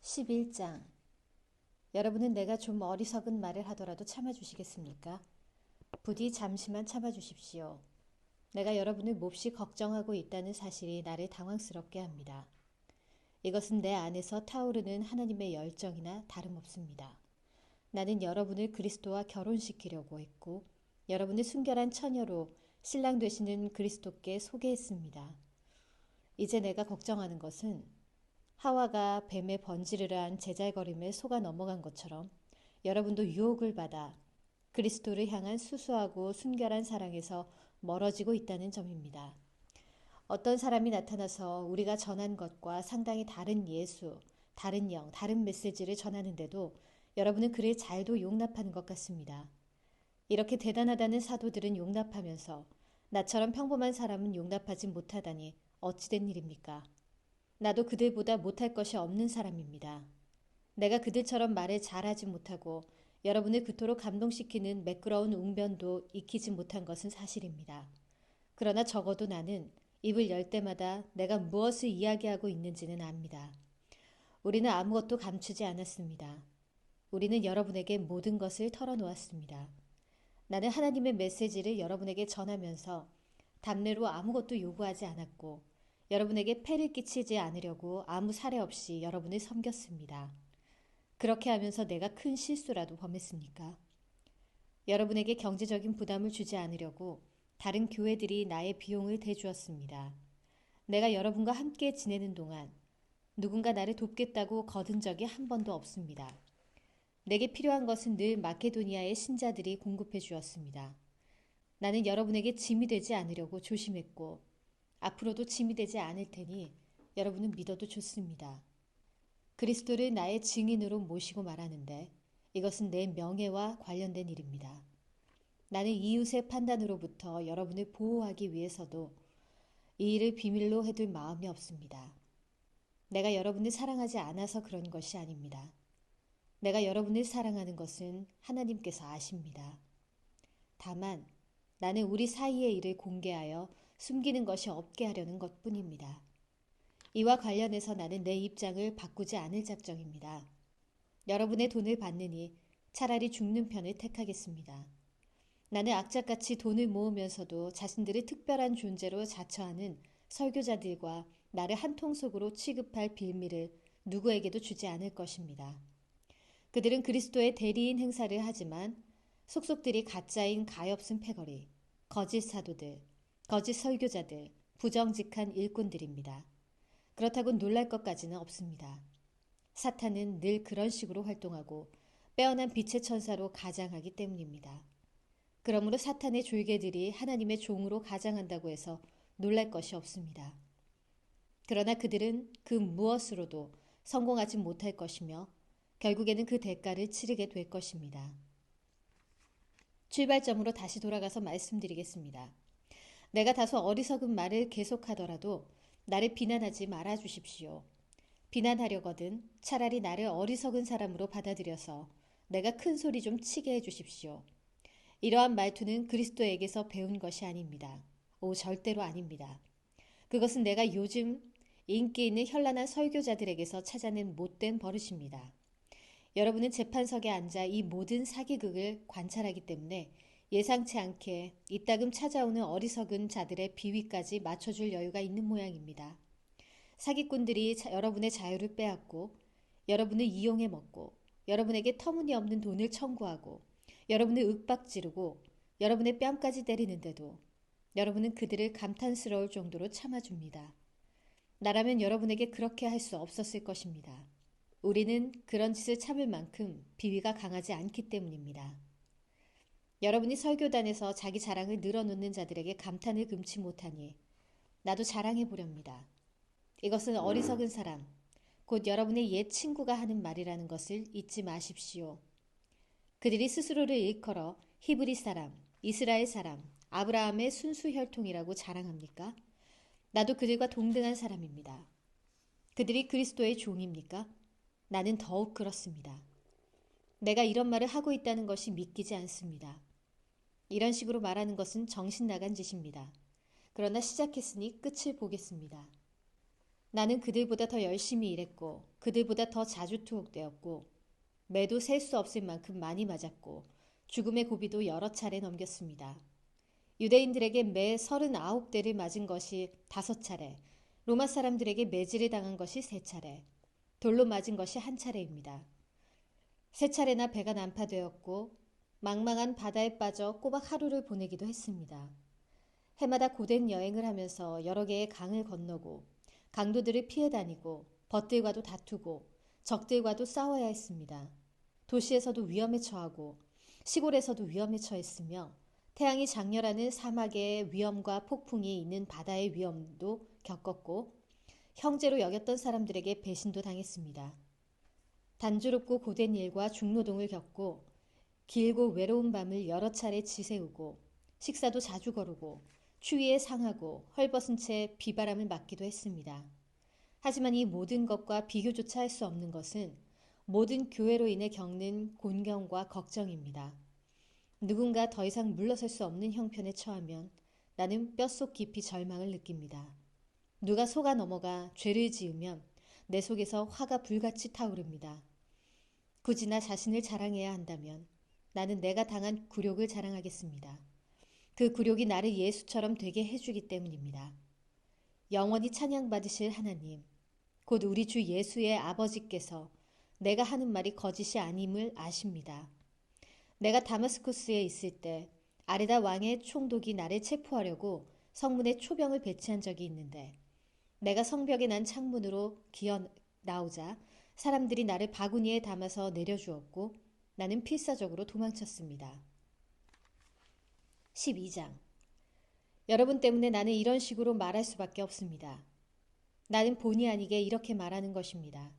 11장. 여러분은 내가 좀 어리석은 말을 하더라도 참아주시겠습니까? 부디 잠시만 참아주십시오. 내가 여러분을 몹시 걱정하고 있다는 사실이 나를 당황스럽게 합니다. 이것은 내 안에서 타오르는 하나님의 열정이나 다름없습니다. 나는 여러분을 그리스도와 결혼시키려고 했고 여러분을 순결한 처녀로 신랑 되시는 그리스도께 소개했습니다. 이제 내가 걱정하는 것은 하와가 뱀의 번지르르한 제잘거림에 속아 넘어간 것처럼 여러분도 유혹을 받아 그리스도를 향한 수수하고 순결한 사랑에서 멀어지고 있다는 점입니다. 어떤 사람이 나타나서 우리가 전한 것과 상당히 다른 예수, 다른 영, 다른 메시지를 전하는데도 여러분은 그를 잘도 용납하는 것 같습니다. 이렇게 대단하다는 사도들은 용납하면서 나처럼 평범한 사람은 용납하지 못하다니 어찌된 일입니까? 나도 그들보다 못할 것이 없는 사람입니다. 내가 그들처럼 말을 잘하지 못하고 여러분을 그토록 감동시키는 매끄러운 웅변도 익히지 못한 것은 사실입니다. 그러나 적어도 나는 입을 열 때마다 내가 무엇을 이야기하고 있는지는 압니다. 우리는 아무것도 감추지 않았습니다. 우리는 여러분에게 모든 것을 털어놓았습니다. 나는 하나님의 메시지를 여러분에게 전하면서 답례로 아무것도 요구하지 않았고 여러분에게 폐를 끼치지 않으려고 아무 사례 없이 여러분을 섬겼습니다. 그렇게 하면서 내가 큰 실수라도 범했습니까? 여러분에게 경제적인 부담을 주지 않으려고 다른 교회들이 나의 비용을 대주었습니다. 내가 여러분과 함께 지내는 동안 누군가 나를 돕겠다고 거둔 적이 한 번도 없습니다. 내게 필요한 것은 늘 마케도니아의 신자들이 공급해 주었습니다. 나는 여러분에게 짐이 되지 않으려고 조심했고 앞으로도 짐이 되지 않을 테니 여러분은 믿어도 좋습니다. 그리스도를 나의 증인으로 모시고 말하는데 이것은 내 명예와 관련된 일입니다. 나는 이웃의 판단으로부터 여러분을 보호하기 위해서도 이 일을 비밀로 해둘 마음이 없습니다. 내가 여러분을 사랑하지 않아서 그런 것이 아닙니다. 내가 여러분을 사랑하는 것은 하나님께서 아십니다. 다만 나는 우리 사이의 일을 공개하여 숨기는 것이 없게 하려는 것뿐입니다. 이와 관련해서 나는 내 입장을 바꾸지 않을 작정입니다. 여러분의 돈을 받느니 차라리 죽는 편을 택하겠습니다. 나는 악착같이 돈을 모으면서도 자신들의 특별한 존재로 자처하는 설교자들과 나를 한 통속으로 취급할 빌미를 누구에게도 주지 않을 것입니다. 그들은 그리스도의 대리인 행사를 하지만 속속들이 가짜인 가엾은 패거리, 거짓 사도들, 거짓 설교자들, 부정직한 일꾼들입니다. 그렇다고 놀랄 것까지는 없습니다. 사탄은 늘 그런 식으로 활동하고 빼어난 빛의 천사로 가장하기 때문입니다. 그러므로 사탄의 졸개들이 하나님의 종으로 가장한다고 해서 놀랄 것이 없습니다. 그러나 그들은 그 무엇으로도 성공하지 못할 것이며 결국에는 그 대가를 치르게 될 것입니다. 출발점으로 다시 돌아가서 말씀드리겠습니다. 내가 다소 어리석은 말을 계속하더라도 나를 비난하지 말아 주십시오. 비난하려거든 차라리 나를 어리석은 사람으로 받아들여서 내가 큰 소리 좀 치게 해 주십시오. 이러한 말투는 그리스도에게서 배운 것이 아닙니다. 오, 절대로 아닙니다. 그것은 내가 요즘 인기 있는 현란한 설교자들에게서 찾아낸 못된 버릇입니다. 여러분은 재판석에 앉아 이 모든 사기극을 관찰하기 때문에 예상치 않게 이따금 찾아오는 어리석은 자들의 비위까지 맞춰줄 여유가 있는 모양입니다. 사기꾼들이 여러분의 자유를 빼앗고 여러분을 이용해 먹고 여러분에게 터무니없는 돈을 청구하고 여러분을 윽박지르고 여러분의 뺨까지 때리는데도 여러분은 그들을 감탄스러울 정도로 참아줍니다. 나라면 여러분에게 그렇게 할 수 없었을 것입니다. 우리는 그런 짓을 참을 만큼 비위가 강하지 않기 때문입니다. 여러분이 설교단에서 자기 자랑을 늘어놓는 자들에게 감탄을 금치 못하니 나도 자랑해 보렵니다. 이것은 어리석은 사람, 곧 여러분의 옛 친구가 하는 말이라는 것을 잊지 마십시오. 그들이 스스로를 일컬어 히브리 사람, 이스라엘 사람, 아브라함의 순수 혈통이라고 자랑합니까? 나도 그들과 동등한 사람입니다. 그들이 그리스도의 종입니까? 나는 더욱 그렇습니다. 내가 이런 말을 하고 있다는 것이 믿기지 않습니다. 이런 식으로 말하는 것은 정신 나간 짓입니다. 그러나 시작했으니 끝을 보겠습니다. 나는 그들보다 더 열심히 일했고 그들보다 더 자주 투옥되었고 매도 셀 수 없을 만큼 많이 맞았고 죽음의 고비도 여러 차례 넘겼습니다. 유대인들에게 매 39대를 맞은 것이 5차례, 로마 사람들에게 매질을 당한 것이 3차례, 돌로 맞은 것이 1차례입니다. 3차례나 배가 난파되었고 망망한 바다에 빠져 꼬박 하루를 보내기도 했습니다. 해마다 고된 여행을 하면서 여러 개의 강을 건너고 강도들을 피해 다니고 벗들과도 다투고 적들과도 싸워야 했습니다. 도시에서도 위험에 처하고 시골에서도 위험에 처했으며 태양이 장렬하는 사막의 위험과 폭풍이 있는 바다의 위험도 겪었고 형제로 여겼던 사람들에게 배신도 당했습니다. 단조롭고 고된 일과 중노동을 겪고 길고 외로운 밤을 여러 차례 지새우고 식사도 자주 거르고 추위에 상하고 헐벗은 채 비바람을 맞기도 했습니다. 하지만 이 모든 것과 비교조차 할 수 없는 것은 모든 교회로 인해 겪는 곤경과 걱정입니다. 누군가 더 이상 물러설 수 없는 형편에 처하면 나는 뼛속 깊이 절망을 느낍니다. 누가 속아 넘어가 죄를 지으면 내 속에서 화가 불같이 타오릅니다. 굳이 나 자신을 자랑해야 한다면 나는 내가 당한 굴욕을 자랑하겠습니다. 그 굴욕이 나를 예수처럼 되게 해주기 때문입니다. 영원히 찬양받으실 하나님, 곧 우리 주 예수의 아버지께서 내가 하는 말이 거짓이 아님을 아십니다. 내가 다마스쿠스에 있을 때 아레다 왕의 총독이 나를 체포하려고 성문에 초병을 배치한 적이 있는데 내가 성벽에 난 창문으로 기어 나오자 사람들이 나를 바구니에 담아서 내려주었고 나는 필사적으로 도망쳤습니다. 12장. 여러분 때문에 나는 이런 식으로 말할 수밖에 없습니다. 나는 본의 아니게 이렇게 말하는 것입니다.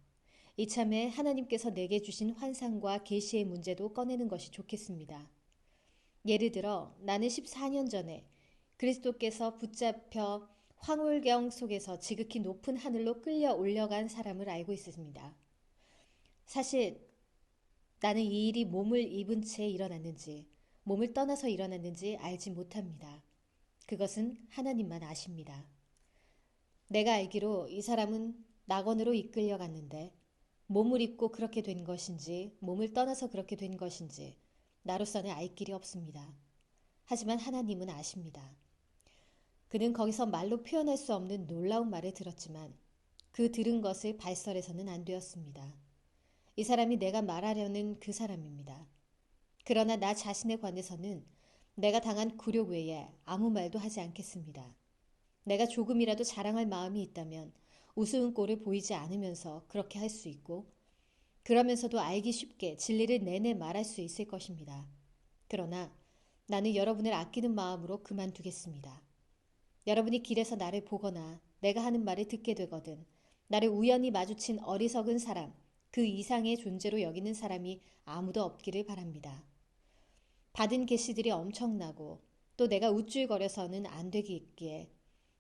이참에 하나님께서 내게 주신 환상과 계시의 문제도 꺼내는 것이 좋겠습니다. 예를 들어 나는 14년 전에 그리스도께서 붙잡혀 황홀경 속에서 지극히 높은 하늘로 끌려 올려간 사람을 알고 있습니다. 사실 나는 이 일이 몸을 입은 채 일어났는지 몸을 떠나서 일어났는지 알지 못합니다. 그것은 하나님만 아십니다. 내가 알기로 이 사람은 낙원으로 이끌려갔는데 몸을 입고 그렇게 된 것인지 몸을 떠나서 그렇게 된 것인지 나로서는 알 길이 없습니다. 하지만 하나님은 아십니다. 그는 거기서 말로 표현할 수 없는 놀라운 말을 들었지만 그 들은 것을 발설해서는 안 되었습니다. 이 사람이 내가 말하려는 그 사람입니다. 그러나 나 자신에 관해서는 내가 당한 굴욕 외에 아무 말도 하지 않겠습니다. 내가 조금이라도 자랑할 마음이 있다면 우스운 꼴을 보이지 않으면서 그렇게 할 수 있고 그러면서도 알기 쉽게 진리를 내내 말할 수 있을 것입니다. 그러나 나는 여러분을 아끼는 마음으로 그만두겠습니다. 여러분이 길에서 나를 보거나 내가 하는 말을 듣게 되거든 나를 우연히 마주친 어리석은 사람, 그 이상의 존재로 여기는 사람이 아무도 없기를 바랍니다. 받은 계시들이 엄청나고 또 내가 우쭐거려서는 안 되기에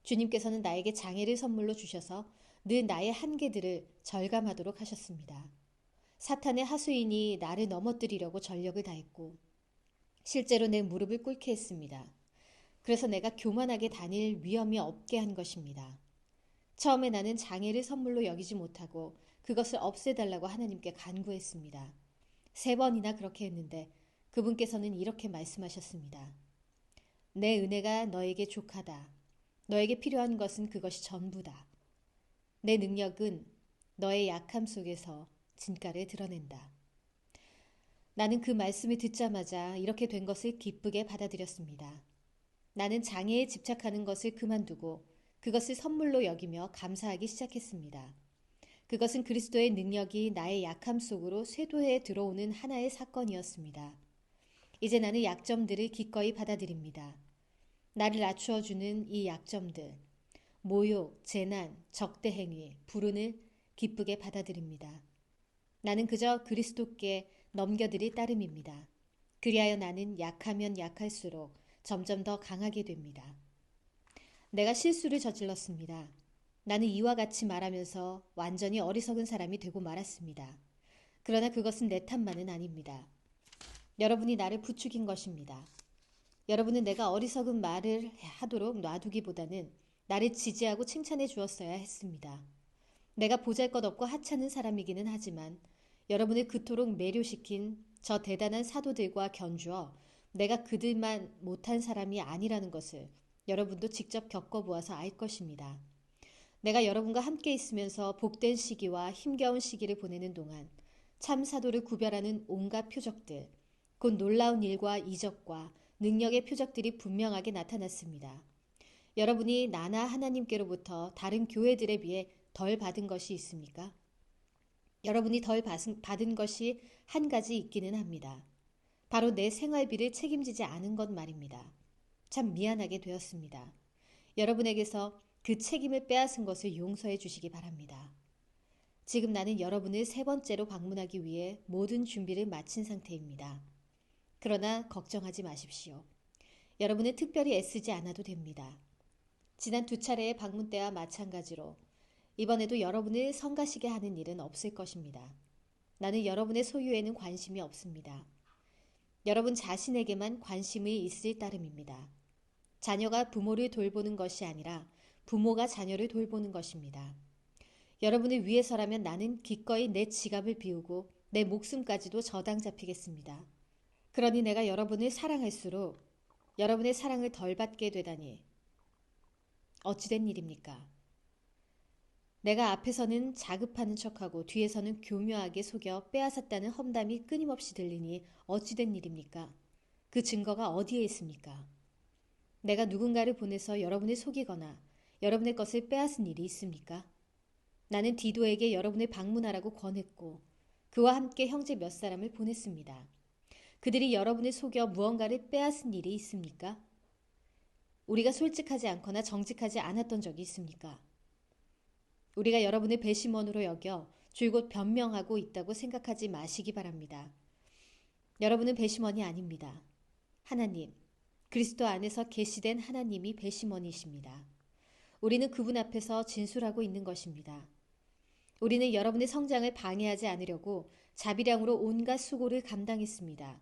주님께서는 나에게 장애를 선물로 주셔서 늘 나의 한계들을 절감하도록 하셨습니다. 사탄의 하수인이 나를 넘어뜨리려고 전력을 다했고 실제로 내 무릎을 꿇게 했습니다. 그래서 내가 교만하게 다닐 위험이 없게 한 것입니다. 처음에 나는 장애를 선물로 여기지 못하고 그것을 없애달라고 하나님께 간구했습니다. 3번이나 그렇게 했는데 그분께서는 이렇게 말씀하셨습니다. 내 은혜가 너에게 족하다. 너에게 필요한 것은 그것이 전부다. 내 능력은 너의 약함 속에서 진가를 드러낸다. 나는 그 말씀을 듣자마자 이렇게 된 것을 기쁘게 받아들였습니다. 나는 장애에 집착하는 것을 그만두고 그것을 선물로 여기며 감사하기 시작했습니다. 그것은 그리스도의 능력이 나의 약함 속으로 쇄도해 들어오는 하나의 사건이었습니다. 이제 나는 약점들을 기꺼이 받아들입니다. 나를 낮추어주는 이 약점들, 모욕, 재난, 적대행위, 불운을 기쁘게 받아들입니다. 나는 그저 그리스도께 넘겨드릴 따름입니다. 그리하여 나는 약하면 약할수록 점점 더 강하게 됩니다. 내가 실수를 저질렀습니다. 나는 이와 같이 말하면서 완전히 어리석은 사람이 되고 말았습니다. 그러나 그것은 내 탓만은 아닙니다. 여러분이 나를 부추긴 것입니다. 여러분은 내가 어리석은 말을 하도록 놔두기보다는 나를 지지하고 칭찬해 주었어야 했습니다. 내가 보잘것없고 하찮은 사람이기는 하지만 여러분을 그토록 매료시킨 저 대단한 사도들과 견주어 내가 그들만 못한 사람이 아니라는 것을 여러분도 직접 겪어보아서 알 것입니다. 내가 여러분과 함께 있으면서 복된 시기와 힘겨운 시기를 보내는 동안 참 사도를 구별하는 온갖 표적들, 곧 놀라운 일과 이적과 능력의 표적들이 분명하게 나타났습니다. 여러분이 나나 하나님께로부터 다른 교회들에 비해 덜 받은 것이 있습니까? 여러분이 덜 받은 것이 한 가지 있기는 합니다. 바로 내 생활비를 책임지지 않은 것 말입니다. 참 미안하게 되었습니다. 여러분에게서 그 책임을 빼앗은 것을 용서해 주시기 바랍니다. 지금 나는 여러분을 세 번째로 방문하기 위해 모든 준비를 마친 상태입니다. 그러나 걱정하지 마십시오. 여러분은 특별히 애쓰지 않아도 됩니다. 지난 두 차례의 방문 때와 마찬가지로 이번에도 여러분을 성가시게 하는 일은 없을 것입니다. 나는 여러분의 소유에는 관심이 없습니다. 여러분 자신에게만 관심이 있을 따름입니다. 자녀가 부모를 돌보는 것이 아니라 부모가 자녀를 돌보는 것입니다. 여러분을 위해서라면 나는 기꺼이 내 지갑을 비우고 내 목숨까지도 저당 잡히겠습니다. 그러니 내가 여러분을 사랑할수록 여러분의 사랑을 덜 받게 되다니 어찌된 일입니까? 내가 앞에서는 자급하는 척하고 뒤에서는 교묘하게 속여 빼앗았다는 험담이 끊임없이 들리니 어찌된 일입니까? 그 증거가 어디에 있습니까? 내가 누군가를 보내서 여러분을 속이거나 여러분의 것을 빼앗은 일이 있습니까? 나는 디도에게 여러분을 방문하라고 권했고 그와 함께 형제 몇 사람을 보냈습니다. 그들이 여러분을 속여 무언가를 빼앗은 일이 있습니까? 우리가 솔직하지 않거나 정직하지 않았던 적이 있습니까? 우리가 여러분을 배심원으로 여겨 줄곧 변명하고 있다고 생각하지 마시기 바랍니다. 여러분은 배심원이 아닙니다. 하나님, 그리스도 안에서 계시된 하나님이 배심원이십니다. 우리는 그분 앞에서 진술하고 있는 것입니다. 우리는 여러분의 성장을 방해하지 않으려고 자비량으로 온갖 수고를 감당했습니다.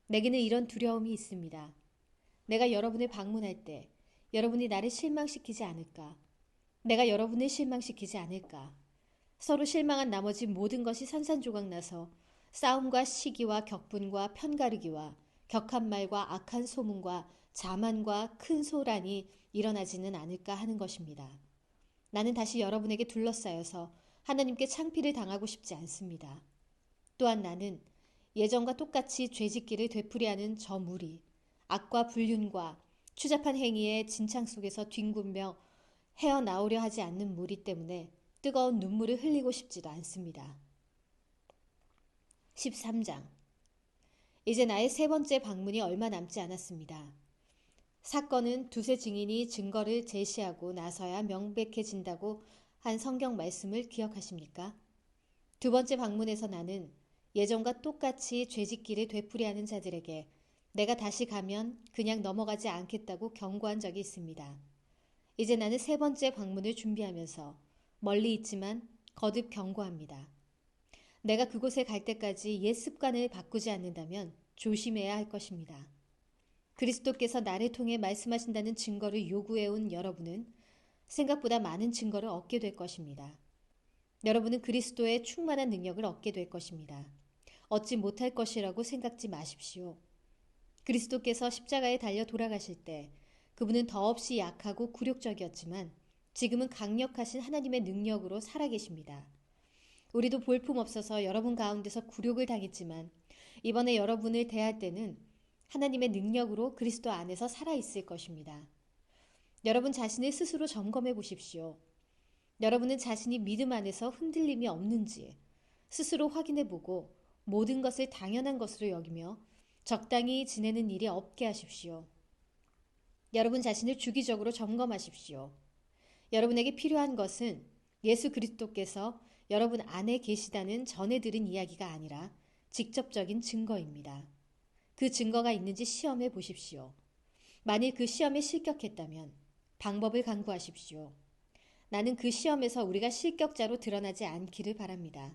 내게는 이런 두려움이 있습니다. 내가 여러분을 방문할 때 여러분이 나를 실망시키지 않을까? 내가 여러분을 실망시키지 않을까? 서로 실망한 나머지 모든 것이 산산조각 나서 싸움과 시기와 격분과 편가르기와 격한 말과 악한 소문과 자만과 큰 소란이 일어나지는 않을까 하는 것입니다. 나는 다시 여러분에게 둘러싸여서 하나님께 창피를 당하고 싶지 않습니다. 또한 나는 예전과 똑같이 죄짓기를 되풀이하는 저 무리, 악과 불륜과 추잡한 행위의 진창 속에서 뒹굴며 헤어나오려 하지 않는 무리 때문에 뜨거운 눈물을 흘리고 싶지도 않습니다. 13장. 이제 나의 세 번째 방문이 얼마 남지 않았습니다. 사건은 두세 증인이 증거를 제시하고 나서야 명백해진다고 한 성경 말씀을 기억하십니까? 두 번째 방문에서 나는 예전과 똑같이 죄짓기를 되풀이하는 자들에게 내가 다시 가면 그냥 넘어가지 않겠다고 경고한 적이 있습니다. 이제 나는 세 번째 방문을 준비하면서 멀리 있지만 거듭 경고합니다. 내가 그곳에 갈 때까지 옛 습관을 바꾸지 않는다면 조심해야 할 것입니다. 그리스도께서 나를 통해 말씀하신다는 증거를 요구해온 여러분은 생각보다 많은 증거를 얻게 될 것입니다. 여러분은 그리스도의 충만한 능력을 얻게 될 것입니다. 얻지 못할 것이라고 생각지 마십시오. 그리스도께서 십자가에 달려 돌아가실 때 그분은 더없이 약하고 굴욕적이었지만 지금은 강력하신 하나님의 능력으로 살아계십니다. 우리도 볼품없어서 여러분 가운데서 굴욕을 당했지만 이번에 여러분을 대할 때는 하나님의 능력으로 그리스도 안에서 살아있을 것입니다. 여러분 자신을 스스로 점검해 보십시오. 여러분은 자신이 믿음 안에서 흔들림이 없는지 스스로 확인해 보고 모든 것을 당연한 것으로 여기며 적당히 지내는 일이 없게 하십시오. 여러분 자신을 주기적으로 점검하십시오. 여러분에게 필요한 것은 예수 그리스도께서 여러분 안에 계시다는 전해 들은 이야기가 아니라 직접적인 증거입니다. 그 증거가 있는지 시험해 보십시오. 만일 그 시험에 실격했다면 방법을 강구하십시오. 나는 그 시험에서 우리가 실격자로 드러나지 않기를 바랍니다.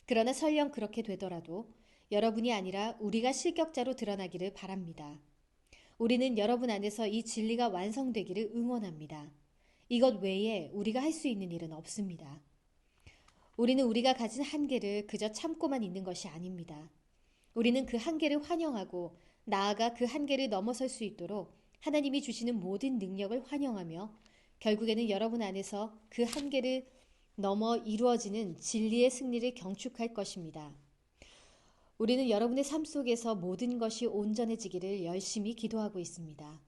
그러나 설령 그렇게 되더라도 여러분이 아니라 우리가 실격자로 드러나기를 바랍니다. 우리는 여러분 안에서 이 진리가 완성되기를 응원합니다. 이것 외에 우리가 할 수 있는 일은 없습니다. 우리는 우리가 가진 한계를 그저 참고만 있는 것이 아닙니다. 우리는 그 한계를 환영하고 나아가 그 한계를 넘어설 수 있도록 하나님이 주시는 모든 능력을 환영하며 결국에는 여러분 안에서 그 한계를 넘어 이루어지는 진리의 승리를 경축할 것입니다. 우리는 여러분의 삶 속에서 모든 것이 온전해지기를 열심히 기도하고 있습니다.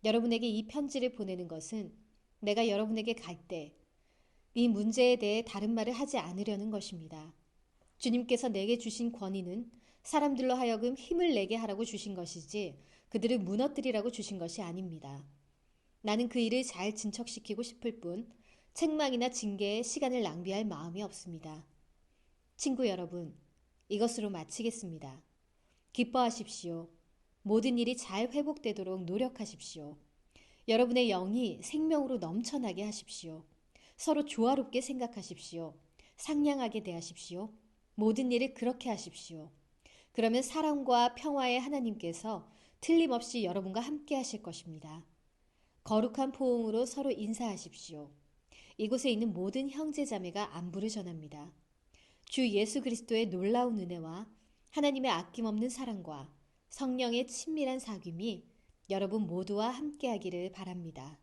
여러분에게 이 편지를 보내는 것은 내가 여러분에게 갈 때 이 문제에 대해 다른 말을 하지 않으려는 것입니다. 주님께서 내게 주신 권위는 사람들로 하여금 힘을 내게 하라고 주신 것이지 그들을 무너뜨리라고 주신 것이 아닙니다. 나는 그 일을 잘 진척시키고 싶을 뿐 책망이나 징계에 시간을 낭비할 마음이 없습니다. 친구 여러분, 이것으로 마치겠습니다. 기뻐하십시오. 모든 일이 잘 회복되도록 노력하십시오. 여러분의 영이 생명으로 넘쳐나게 하십시오. 서로 조화롭게 생각하십시오. 상냥하게 대하십시오. 모든 일을 그렇게 하십시오. 그러면 사랑과 평화의 하나님께서 틀림없이 여러분과 함께 하실 것입니다. 거룩한 포옹으로 서로 인사하십시오. 이곳에 있는 모든 형제 자매가 안부를 전합니다. 주 예수 그리스도의 놀라운 은혜와 하나님의 아낌없는 사랑과 성령의 친밀한 사귐이 여러분 모두와 함께하기를 바랍니다.